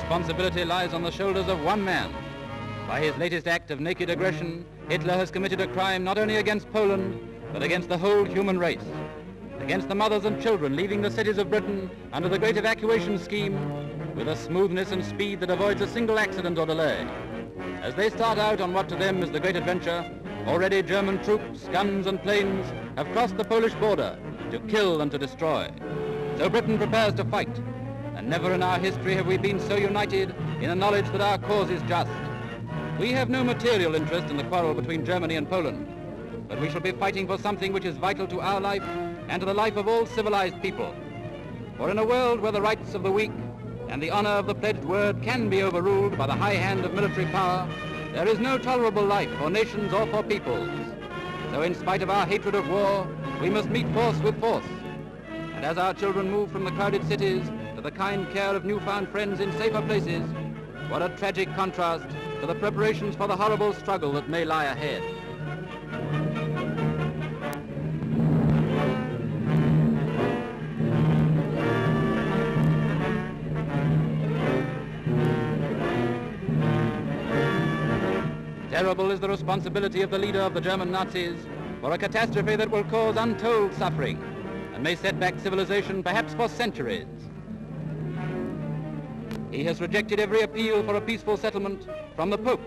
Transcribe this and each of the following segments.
responsibility lies on the shoulders of one man. By his latest act of naked aggression, Hitler has committed a crime not only against Poland, but against the whole human race. Against the mothers and children leaving the cities of Britain under the great evacuation scheme with a smoothness and speed that avoids a single accident or delay. As they start out on what to them is the great adventure, already German troops, guns and planes have crossed the Polish border to kill and to destroy. So Britain prepares to fight, and never in our history have we been so united in the knowledge that our cause is just. We have no material interest in the quarrel between Germany and Poland, but we shall be fighting for something which is vital to our life and to the life of all civilized people. For in a world where the rights of the weak and the honor of the pledged word can be overruled by the high hand of military power, there is no tolerable life for nations or for peoples. So in spite of our hatred of war, we must meet force with force. And as our children move from the crowded cities to the kind care of newfound friends in safer places, what a tragic contrast to the preparations for the horrible struggle that may lie ahead. Terrible is the responsibility of the leader of the German Nazis for a catastrophe that will cause untold suffering and may set back civilization perhaps for centuries. He has rejected every appeal for a peaceful settlement from the Pope,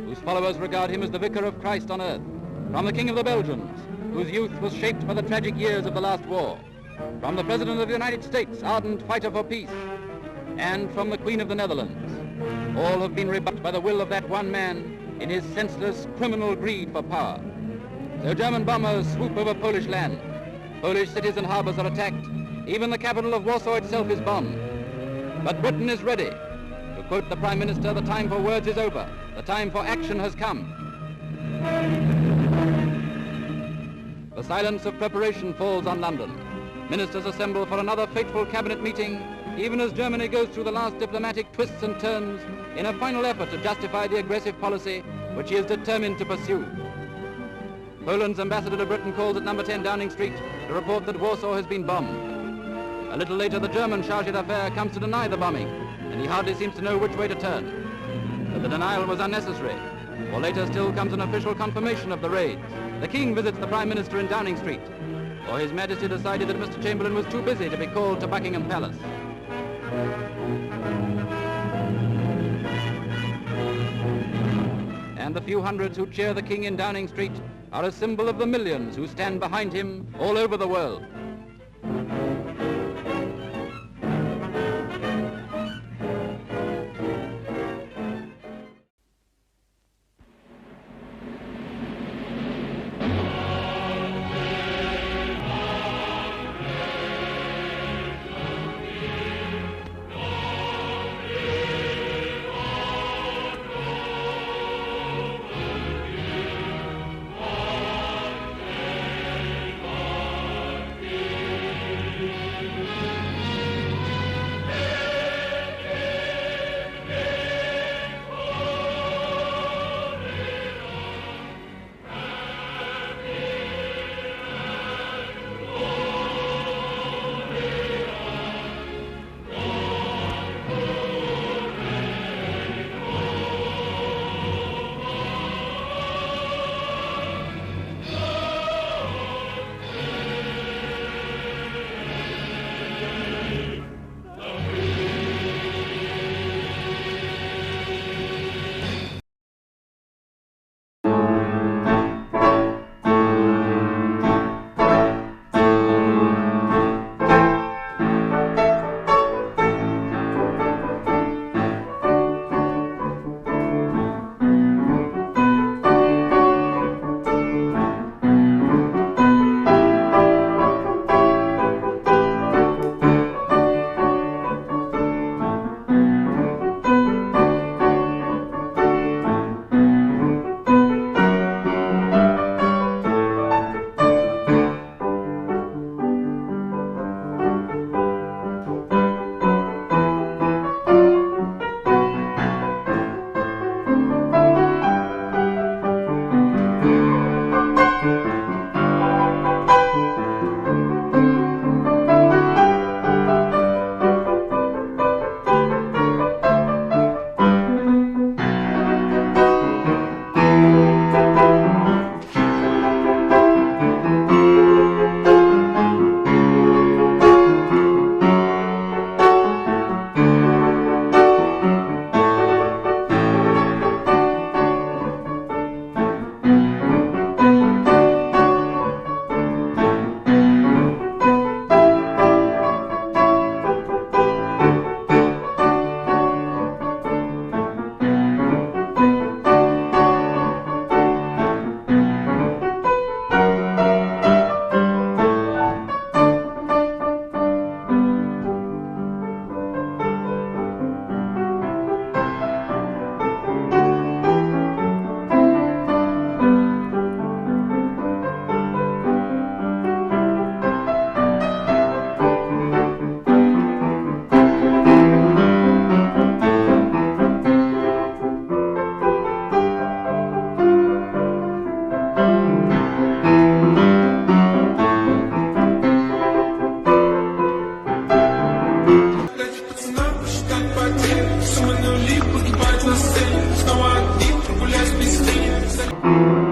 whose followers regard him as the vicar of Christ on earth, from the King of the Belgians, whose youth was shaped by the tragic years of the last war, from the President of the United States, ardent fighter for peace, and from the Queen of the Netherlands. All have been rebuffed by the will of that one man in his senseless criminal greed for power. So German bombers swoop over Polish land. Polish cities and harbors are attacked. Even the capital of Warsaw itself is bombed. But Britain is ready. To quote the Prime Minister, the time for words is over. The time for action has come. The silence of preparation falls on London. Ministers assemble for another fateful cabinet meeting, even as Germany goes through the last diplomatic twists and turns in a final effort to justify the aggressive policy which he is determined to pursue. Poland's ambassador to Britain calls at number 10 Downing Street to report that Warsaw has been bombed. A little later, the German chargé d'affaires comes to deny the bombing, and he hardly seems to know which way to turn. But the denial was unnecessary, for later still comes an official confirmation of the raids. The King visits the Prime Minister in Downing Street, for His Majesty decided that Mr. Chamberlain was too busy to be called to Buckingham Palace. And the few hundreds who cheer the King in Downing Street are a symbol of the millions who stand behind him all over the world. Thank you.